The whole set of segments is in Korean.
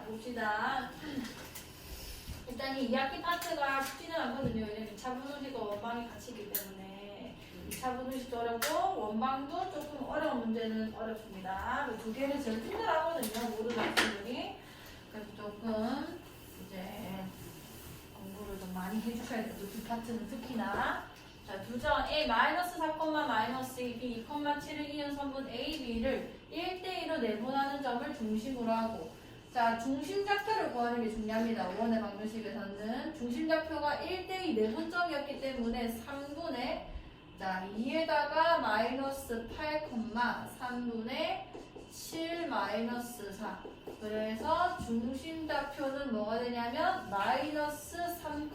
봅시다. 일단 이 2학기 파트가 쉽지는 않거든요. 왜냐면 2차 분호식과 원방이 같이 있기 때문에 2차 분호식도 어렵고 원방도 조금 어려운 문제는 어렵습니다. 그 두 개는 제일 힘들어하거든요. 모든 학생들이. 그래서 조금 이제 공부를 좀 많이 해주셔야 돼요. 두 파트는 특히나. 자, 두점 A-4, B 2,7을 이은 선분 A, B를 1대2로 내분하는 점을 중심으로 하고 자, 중심좌표를 구하는 게 중요합니다. 원의 방정식에서는 중심좌표가 1대2 내분점이었기 때문에 3분의 자, 2에다가 마이너스 8, 3분의 7 마이너스 4 그래서 중심좌표는 뭐가 되냐면 마이너스 3,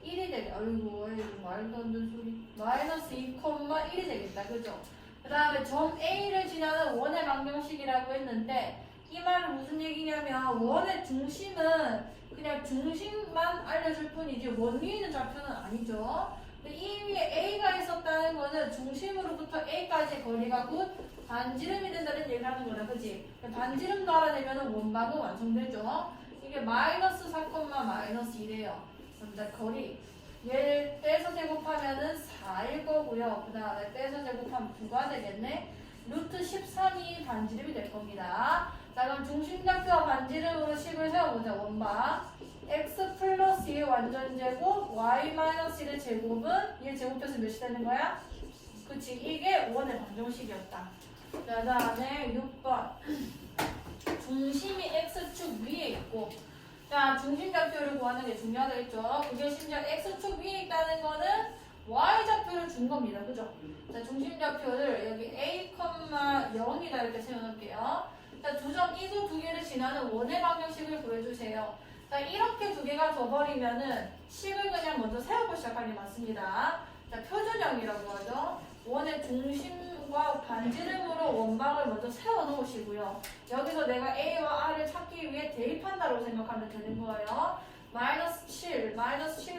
1이 되겠다. 어이구 말도 안 되는 소리. 마이너스 2,1이 되겠다. 그죠? 그 다음에 점 A를 지나는 원의 방정식이라고 했는데 이 말은 무슨 얘기냐면 원의 중심은 그냥 중심만 알려줄 뿐이지 원 위에 있는 좌표는 아니죠. 근데 이 위에 A가 있었다는 거는 중심으로부터 A까지의 거리가 곧 반지름이 된다는 얘기를 하는 거다. 그치? 반지름도 알아내면 원방은 완성되죠. 이게 마이너스 4, 마이너스 2래요. 그럼 거리 얘를 떼서 제곱하면은 4일 거고요. 그 다음에 떼서 제곱하면 9가 되겠네. 루트 13이 반지름이 될 겁니다. 자, 그럼 중심좌표와 반지름으로 식을 세워보자. 원방 x 플러스 2의 완전제곱 y 마이너스 1의 제곱은 얘 제곱해서 몇이 되는 거야? 그치, 이게 원의 방정식이었다. 자, 그 다음에 6번 중심이 x축 위에 있고 자, 중심좌표를 구하는 게 중요하다 했죠. 그게 심지어 x축 위에 있다는 거는 y좌표를 준 겁니다. 그죠? 자, 중심좌표를 여기 a, 0이다 이렇게 세워놓을게요. 자, 두 점 이두 두 개를 지나는 원의 방정식을 구해주세요. 자, 이렇게 두 개가 둬버리면은 식을 그냥 먼저 세우고 시작하는 게 맞습니다. 자, 표준형이라고 하죠. 원의 중심과 반지름으로 원방을 먼저 세워 놓으시고요. 여기서 내가 A와 R을 찾기 위해 대입한다고 생각하면 되는 거예요. 마이너스 7 마이너스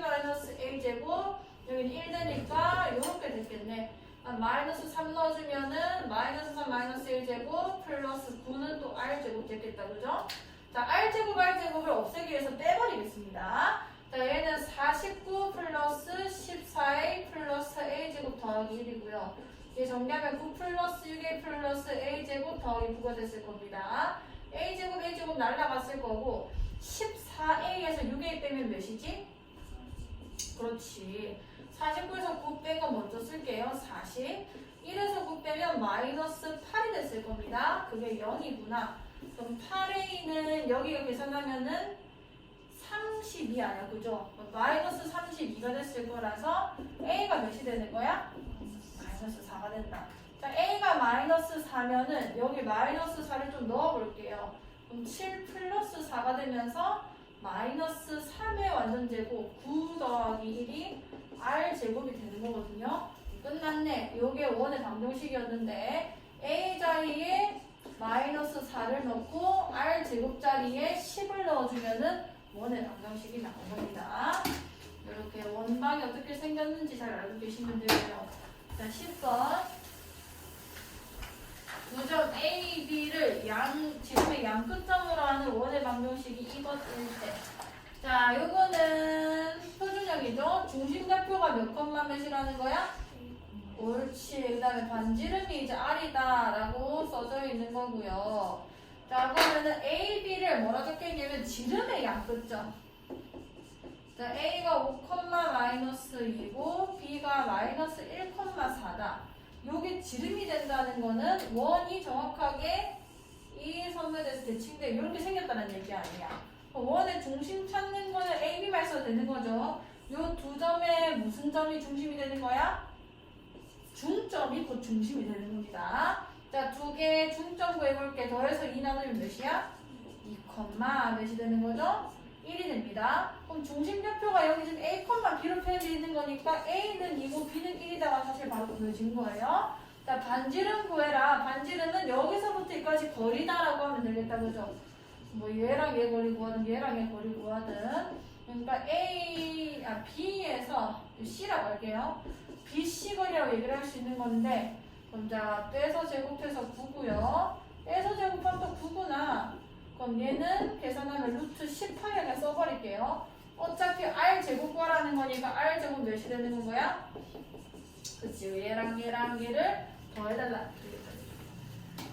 A제곱 여기는 1 되니까 이렇게 됐겠네. 마이너스 3 넣어주면은 마이너스 3 마이너스 1제곱 플러스 9는 또 R제곱 됐겠다. 그죠? 자, R제곱을 없애기 위해서 빼버리겠습니다. 자, 얘는 49 플러스 14A 플러스 A제곱 더하기 1이고요. 얘 정리하면 9 플러스 6A 플러스 A제곱 더하기 9가 됐을 겁니다. A제곱 날라갔을 거고 14A에서 6A 빼면 몇이지? 그렇지. 49에서 9 뺀 거 먼저 쓸게요. 40. 1에서 9 빼면 마이너스 8이 됐을 겁니다. 그게 0이구나. 그럼 8A는 여기가 계산하면은 32 아니야. 그죠? 마이너스 32가 됐을 거라서 A가 몇이 되는 거야? 마이너스 4가 된다. 자, A가 마이너스 4면은 여기 마이너스 4를 좀 넣어볼게요. 그럼 7 플러스 4가 되면서 마이너스 3의 완전제곱 9 더하기 1이 R제곱이 되는 거거든요. 끝났네. 요게 원의 방정식이었는데 A 자리에 마이너스 4를 넣고 R제곱 자리에 10을 넣어주면은 원의 방정식이 나온 겁니다. 이렇게 원방이 어떻게 생겼는지 잘 알고 계시면 되고요. 자, 10번. 두점 A, B를 지금의 양끝점으로 하는 원의 방정식이 2번 1대. 자, 요거는 표준형이죠. 중심좌표가 몇 컴마 몇이라는 거야? 옳지. 그 다음에 반지름이 이제 R이다 라고 써져 있는 거고요. 자, 그러면은 A, B를 뭐라 적혀있냐면 지름의 양끝점. 자, A가 5, 마이너스 2고 B가 마이너스 1, 4다. 요게 지름이 된다는 거는 원이 정확하게 이 선에 대해서 대칭돼 이렇게 생겼다는 얘기 아니야. 원의 중심 찾는 거는 A, B만 써도 되는 거죠. 요 두 점에 무슨 점이 중심이 되는 거야? 중점이 곧 중심이 되는 겁니다. 자, 두 개 중점 구해볼게. 더해서 2 나누면 몇이야? 2, 몇이 되는 거죠? 1이 됩니다. 그럼 중심좌표가 여기 지금 A, B로 표현되어 있는 거니까 A는 2고 B는 1이다가 사실 바로 보여진 거예요. 자, 반지름 구해라. 반지름은 여기서부터 여기까지 거리다라고 하면 되겠다. 그죠? 뭐 얘랑 얘 거리 구하든 얘랑 얘 거리 구하든 그러니까 B에서 C라고 할게요. BC 거리라고 얘기를 할 수 있는 건데 그럼 자, 떼서 제곱해서 9고요. 떼서 제곱하면 또 9구나. 그럼 얘는 계산하면 루트 10파이를 써버릴게요. 어차피 r 제곱 구하라는 거니까 r 제곱 몇이 되는 거야? 그치, 얘랑 얘를 더해달라.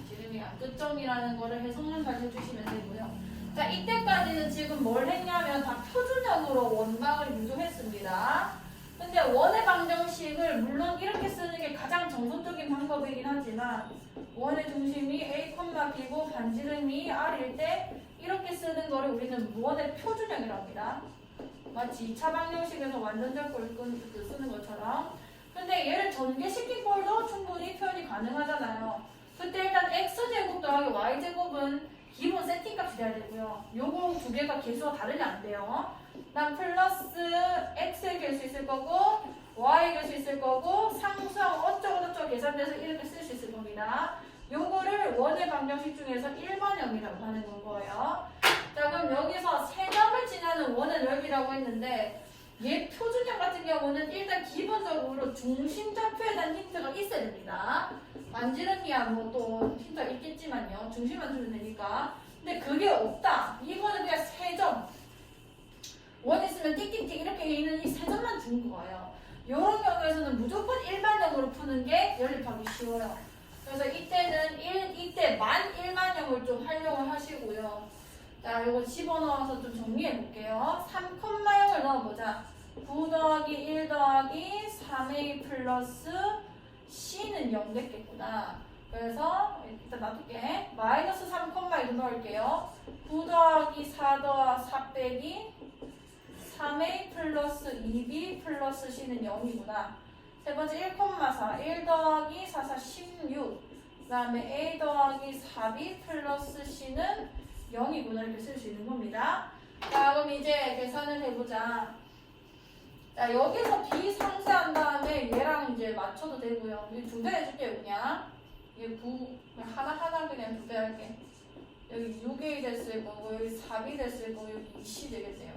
지금 이 끝점이라는 거를 해석만 잘 해주시면 되고요. 자, 이때까지는 지금 뭘 했냐면 다 표준형으로 원방을 유도했습니다. 근데 원의 방정식을 물론 이렇게 쓰는 게 가장 정석적인 방법이긴 하지만 원의 중심이 A, B고 반지름이 R일 때 이렇게 쓰는 거를 우리는 원의 표준형이라고 합니다. 마치 2차 방정식에서 완전절꼴 쓰는 것처럼. 근데 얘를 전개시킨 꼴도 충분히 표현이 가능하잖아요. 그때 일단 x제곱 더하기 y제곱은 기본 세팅값이 돼야 되고요. 요거 두 개가 개수가 다르면 안 돼요. 난 플러스 x의 개수 있을 거고 y의 개수 있을 거고 상수하고 어쩌고저쩌고 계산돼서 이렇게 쓸 수 있을 겁니다. 요거를 원의 방정식 중에서 일반형이라고 하는 건 거예요. 자, 그럼 여기서 세 점을 지나는 원의 넓이라고 했는데 얘 표준형 같은 경우는 일단 기본적으로 중심좌표에 대한 힌트가 있어야 됩니다. 반지름이야 뭐 또 힌트가 있겠지만요. 중심만 주면 되니까. 근데 그게 없다. 이거는 그냥 세 점. 원 있으면 띡띡띡 이렇게 있는 이 세 점만 준 거예요. 이런 경우에서는 무조건 일반형으로 푸는 게 연립하기 쉬워요. 그래서 이때는 이때만 일반형을 좀 활용을 하시고요. 자, 이거 집어넣어서 좀 정리해 볼게요. 3,0을 넣어보자. 9 더하기 1 더하기 3a 플러스 c는 0 됐겠구나. 그래서 일단 놔둘게. 마이너스 3,1도 넣을게요. 9 더하기 4 더하기 4 빼기 3a 플러스 2b 플러스 c는 0이구나. 세 번째 1,4 1 더하기 4, 4, 16. 그 다음에 a 더하기 4b 플러스 c는 0이구나. 이렇게 쓸 수 있는 겁니다. 자, 그럼 이제 계산을 해보자. 자, 여기서 b 상쇄한 다음에 얘랑 이제 맞춰도 되고요. 여기 두 배 해줄게요, 그냥. 얘 9, 하나하나 그냥 두 배 할게. 여기 6a 됐을 거고, 여기 4b 됐을 거고, 여기 2c 되겠네요.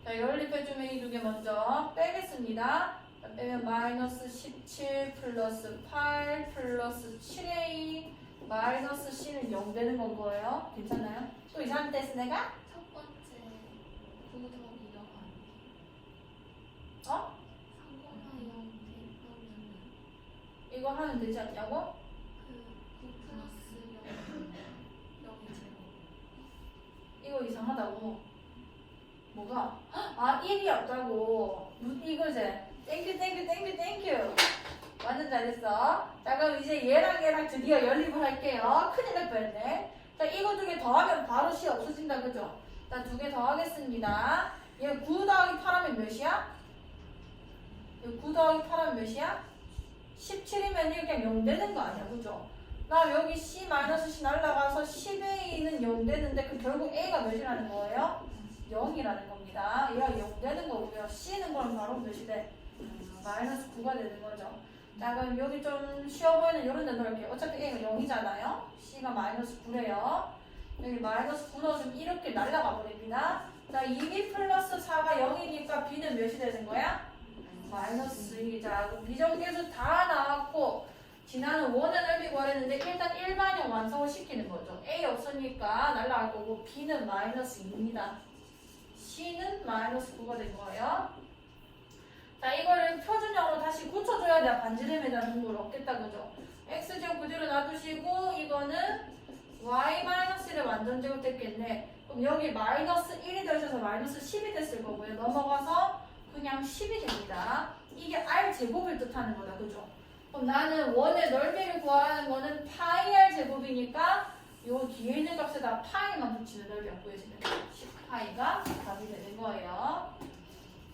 자, 연립해주면 이 두 개 먼저 빼겠습니다. 자, 빼면 마이너스 17 플러스 8 플러스 7a 마이너스 c는 0 되는 건 거예요. 괜찮아요? 또 이상한 데 했어, 내가? 첫 번째 9 더하기 0 어? 3,0 대입하면은 이거 하면 되지 않냐고? 그 9 플러스 0 0이 제곱. 이거 이상하다고. 뭐가? 아, 1이 없다고. 이거지? 땡큐. 완전 잘했어. 자, 그럼 이제 얘랑 드디어 연립을 할게요. 큰일 날 뻔했네. 자, 이거 두 개 더하면 바로 C 없어진다, 그죠? 자, 두 개 더하겠습니다. 얘 9 더하기 8하면 몇이야? 9 더하기 8하면 몇이야? 17이면 이게 그냥 0 되는 거 아니야, 그죠? 나 여기 C-C 날라가서 10A는 0 되는데 그 결국 A가 몇이라는 거예요? 0이라는 겁니다. 얘가 0 되는 거고요. C는 그럼 바로 몇이 돼? 마이너스 9가 되는 거죠. 자, 그럼 여기 좀 쉬워 보이는 이런 데 넣을게요. 어차피 A가 0이잖아요. C가 마이너스 9래요. 여기 마이너스 9 넣으면 이렇게 날아가 버립니다. 자, 2B 플러스 4가 0이니까 B는 몇이 되는 거야? 마이너스 2. 자, 비정계수 다 나왔고 지나는 원의 넓이 구하랬는데 일단 일반형 완성을 시키는 거죠. A 없으니까 날아갈 거고 B는 마이너스 2입니다. C는 마이너스 9가 된 거예요. 자, 이거를 표준형으로 다시 고쳐줘야 돼. 반지름에 대한 정보를 얻겠다, 그죠? X제곱 그대로 놔두시고 이거는 Y-1을 완전 제곱됐겠네. 그럼 여기 마이너스 1이 되셔서 마이너스 10이 됐을 거고요. 넘어가서 그냥 10이 됩니다. 이게 R제곱을 뜻하는 거다, 그죠? 그럼 나는 원의 넓이를 구하라는 거는 파이 R제곱이니까 요 뒤에 있는 값에다 파이만 붙이는 넓이가 구해지는 거예요. 10파이가 답이 되는 거예요.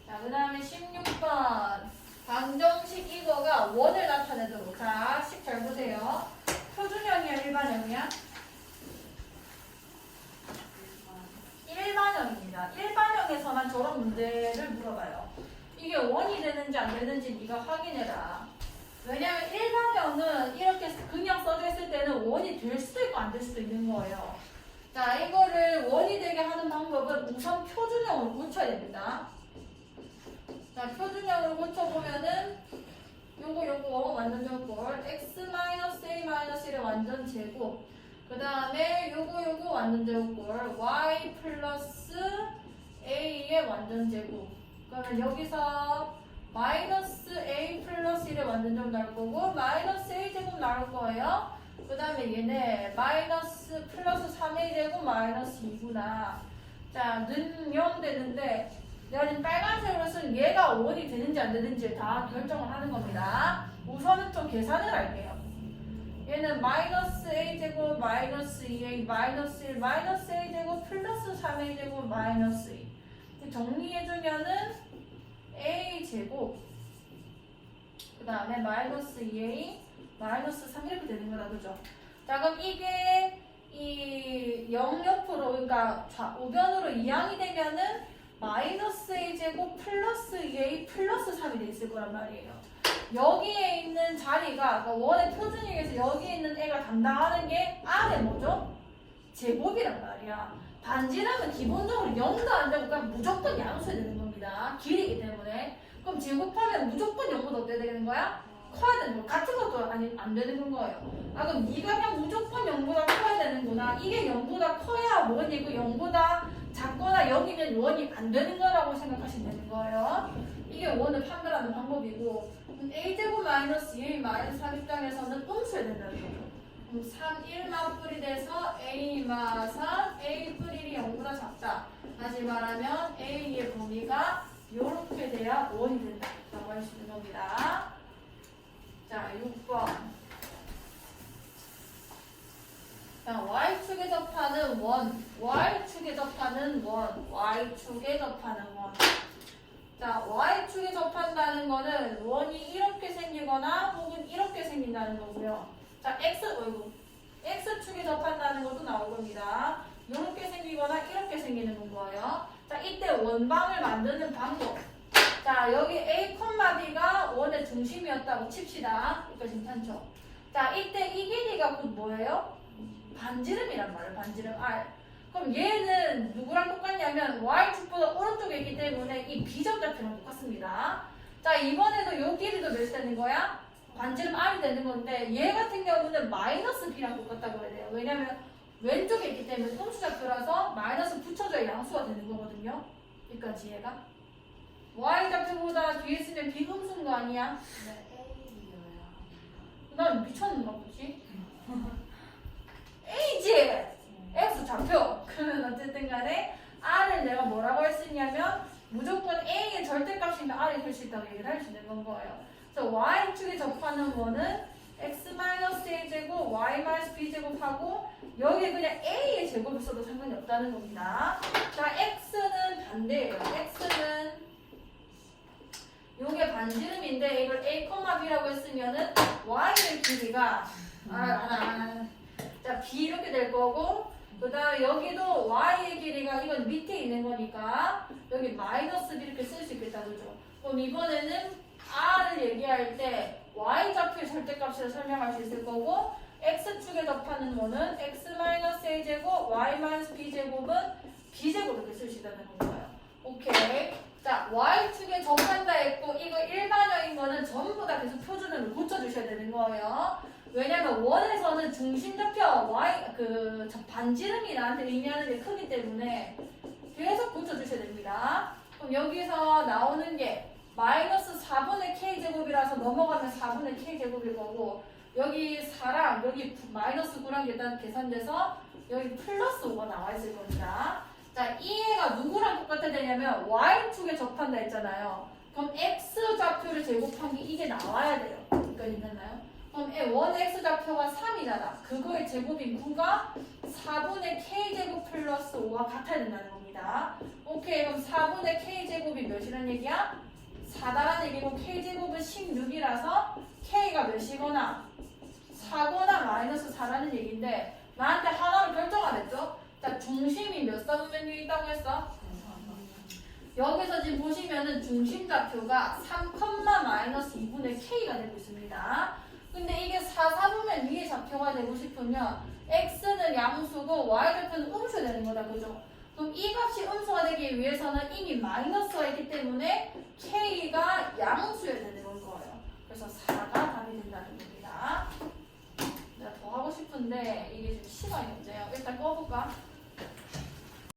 자, 그 다음에 16번. 방정식 이거가 원을 나타내도록. 자, 10 잘 보세요. 표준형이야, 일반형이야? 일반형입니다. 일반형에서만 저런 문제를 물어봐요. 이게 원이 되는지 안 되는지 네가 확인해라. 왜냐면 일반형은 이렇게 그냥 써져 있을 때는 원이 될 수도 있고 안 될 수도 있는 거예요. 자, 이거를 원이 되게 하는 방법은 우선 표준형으로 고쳐야 됩니다. 자, 표준형으로 고쳐보면은 요거 완전 제곱 x-a-1의 완전 제곱. 그 다음에 요거 완전 제곱꼴 y 플러스 a의 완전 제곱. 그러면 여기서 마이너스 a 플러스 1의 완전 제곱 나올 거고 마이너스 a 제곱 나올 거예요. 그 다음에 얘네 마이너스 플러스 3a 제곱 마이너스 2구나. 자, 넣으면 되는데 내가 지금 빨간색으로 쓴 얘가 5원이 되는지 안 되는지 다 결정을 하는 겁니다. 우선은 좀 계산을 할게요. 얘는 마이너스 a제곱 마이너스 2a 마이너스 1 마이너스 a제곱 플러스 3a 제곱 마이너스 2 정리해주면은 a제곱 그 다음에 마이너스 2a 마이너스 3 이렇게 되는 거다. 그죠? 자, 그럼 이게 이 0 옆으로 그러니까 우변으로 이항이 되면은 마이너스 a제곱 플러스 2a 플러스 3이 돼 있을 거란 말이에요. 여기에 있는 자리가 그러니까 원의 표준형에서 여기에 있는 애가 담당하는 게 R의 뭐죠? 제곱이란 말이야. 반지름은 기본적으로 0도 안 되고 그냥 무조건 양수에 되는 겁니다. 길이기 때문에. 그럼 제곱하면 무조건 0보다 어때야 되는 거야? 커야 되는 거. 같은 것도 안 되는 거예요. 아, 그럼 네가 그냥 무조건 0보다 커야 되는구나. 이게 0보다 커야 원이고 0보다 작거나 0이면 원이 안 되는 거라고 생각하시면 되는 거예요. 이게 원을 판별하는 방법이고 a제곱 마이너스 2a 마이너스 3 입장에서는 음수에 된다는 거죠. 그럼 3, 1만 뿔이 돼서 a 마산 a 뿔 1이 0보다 작다. 다시 말하면 a의 범위가 이렇게 돼야 원이 된다라고 할 수 있는 겁니다. 자, 6번. 자, y축에 접하는 원, y축에 접하는 원, y축에 접하는 원. 자, y축에 접한다는 거는 원이 이렇게 생기거나 혹은 이렇게 생긴다는 거고요. 자, x축에 접한다는 것도 나올 겁니다. 이렇게 생기거나 이렇게 생기는 거예요. 자, 이때 원방을 만드는 방법. 자, 여기 a, b가 원의 중심이었다고 칩시다. 이거 괜찮죠? 자, 이때 이 길이가 곧 뭐예요? 반지름이란 말이에요. 반지름 r. 그럼 얘는 누구랑 똑같냐면 y축보다 오른쪽에 있기 때문에 이 비접좌표랑 똑같습니다. 자, 이번에도 요 길이도 몇 되는 거야? 반지름 r이 되는 건데 얘 같은 경우는 마이너스 b랑 똑같다고 해야 돼요. 왜냐면 왼쪽에 있기 때문에 음수좌표라서 마이너스 붙여줘야 양수가 되는 거거든요. 여기까지 얘가 y좌표보다 뒤에 있으면 비음수인 거 아니야? 네, A이어야 합니다. 난 미쳤는가 보지? A지! X좌표! 그러면 어쨌든 간에 R을 내가 뭐라고 할 수 있냐면 무조건 A의 절대값이면 R이 될 수 있다고 얘기를 할 수 있는 건 거예요. 그래서 Y축에 접하는 거는 X-A제곱, Y-B제곱하고 여기에 그냥 A의 제곱을 써도 상관이 없다는 겁니다. 자, X는 반대예요. X는 요게 반지름인데 이걸 A, B라고 했으면은 Y의 길이가 자, B 이렇게 될 거고 그 다음에 여기도 Y의 길이가 이건 밑에 있는 거니까 여기 마이너스 B 이렇게 쓸 수 있겠다. 그죠? 그럼 이번에는 R을 얘기할 때 Y좌표의 절대값으로 설명할 수 있을 거고 X축에 접하는 거는 X-A제곱, Y-B제곱은 B제곱 이렇게 쓸 수 있다는 거예요. 오케이. 자, Y축에 접한다 했고 이거 일반형인 거는 전부 다 계속 표준을 고쳐주셔야 되는 거예요. 왜냐면 원에서는 중심좌표 반지름이라는 의미하는 게 크기 때문에 계속 고쳐주셔야 됩니다. 그럼 여기서 나오는 게 마이너스 4분의 k제곱이라서 넘어가면 4분의 k제곱일 거고 여기 4랑 여기 마이너스 9랑 계산돼서 여기 플러스 5가 나와 있을 겁니다. 자, 이 애가 누구랑 똑같아야 되냐면 y축에 접한다 했잖아요. 그럼 x좌표를 제곱한 게 이게 나와야 돼요. 여기까지 있나요? 그럼 원 x좌표가 3이잖아. 그거의 제곱인 9가 4분의 k제곱 플러스 5가 같아야 된다는 겁니다. 오케이, 그럼 4분의 k제곱이 몇이란 얘기야? 4다란 얘기고 k제곱은 16이라서 k가 몇이거나 4거나 마이너스 4라는 얘기인데 나한테 하나로 결정 안 했죠? 자, 중심이 몇 사분면이 있다고 했어? 여기서 지금 보시면은 중심좌표가 3,-2분의 k가 되고 있습니다. 근데 이게 4사분면 위의 좌표가 되고 싶으면 x는 양수고 y좌표는 음수가 되는 거다. 그죠? 그럼 이 값이 음수가 되기 위해서는 이미 마이너스가 있기 때문에 k가 양수여야 되는 건 거예요. 그래서 4가 답이 된다는 겁니다. 내가 더 하고 싶은 싶은데 이게 지금 시간이 문제야. 일단 꺼볼까?